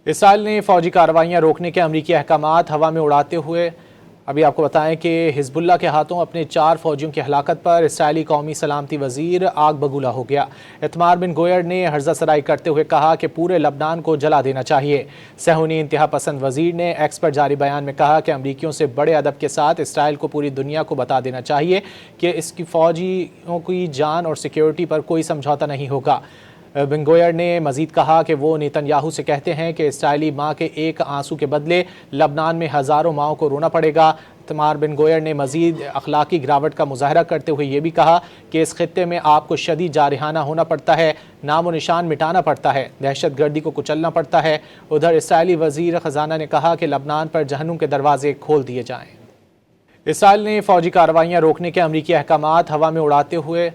اسرائیل نے فوجی کارروائیاں روکنے کے امریکی احکامات ہوا میں اڑاتے ہوئے ابھی آپ کو بتائیں کہ حزب اللہ کے ہاتھوں اپنے 4 فوجیوں کی ہلاکت پر اسرائیلی قومی سلامتی وزیر آگ بگولا ہو گیا۔ اتمار بن گوئر نے ہرزہ سرائی کرتے ہوئے کہا کہ پورے لبنان کو جلا دینا چاہیے۔ صہیونی انتہا پسند وزیر نے ایکس پر جاری بیان میں کہا کہ امریکیوں سے بڑے ادب کے ساتھ اسرائیل کو پوری دنیا کو بتا دینا چاہیے کہ اس کی فوجیوں کی جان اور سیکیورٹی پر کوئی سمجھوتا نہیں ہوگا۔ بن گوئر نے مزید کہا کہ وہ نیتن یاہو سے کہتے ہیں کہ اسرائیلی ماں کے ایک آنسو کے بدلے لبنان میں ہزاروں ماؤں کو رونا پڑے گا۔ اتمار بن گوئر نے مزید اخلاقی گراوٹ کا مظاہرہ کرتے ہوئے یہ بھی کہا کہ اس خطے میں آپ کو شدید جارحانہ ہونا پڑتا ہے، نام و نشان مٹانا پڑتا ہے، دہشت گردی کو کچلنا پڑتا ہے۔ ادھر اسرائیلی وزیر خزانہ نے کہا کہ لبنان پر جہنم کے دروازے کھول دیے جائیں۔ اسرائیل نے فوجی کارروائیاں روکنے کے امریکی احکامات ہوا میں اڑاتے ہوئے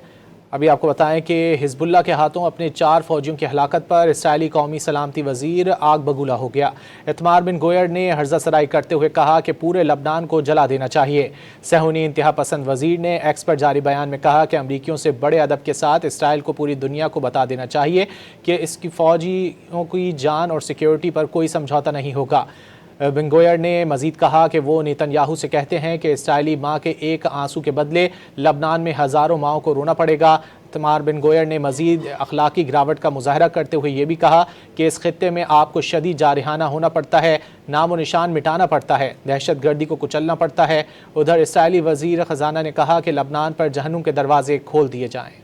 ابھی آپ کو بتائیں کہ حزب اللہ کے ہاتھوں اپنے 4 فوجیوں کی ہلاکت پر اسرائیلی قومی سلامتی وزیر آگ بگولا ہو گیا۔ اتمار بن گوئر نے ہرزہ سرائی کرتے ہوئے کہا کہ پورے لبنان کو جلا دینا چاہیے۔ صہیونی انتہا پسند وزیر نے ایکس پر جاری بیان میں کہا کہ امریکیوں سے بڑے ادب کے ساتھ اسرائیل کو پوری دنیا کو بتا دینا چاہیے کہ اس کی فوجیوں کی جان اور سیکیورٹی پر کوئی سمجھوتا نہیں ہوگا۔ بن گوئر نے مزید کہا کہ وہ نیتن یاہو سے کہتے ہیں کہ اسرائیلی ماں کے ایک آنسو کے بدلے لبنان میں ہزاروں ماؤں کو رونا پڑے گا۔ اتمار بن گوئر نے مزید اخلاقی گراوٹ کا مظاہرہ کرتے ہوئے یہ بھی کہا کہ اس خطے میں آپ کو شدید جارحانہ ہونا پڑتا ہے، نام و نشان مٹانا پڑتا ہے، دہشت گردی کو کچلنا پڑتا ہے۔ ادھر اسرائیلی وزیر خزانہ نے کہا کہ لبنان پر جہنم کے دروازے کھول دیے جائیں۔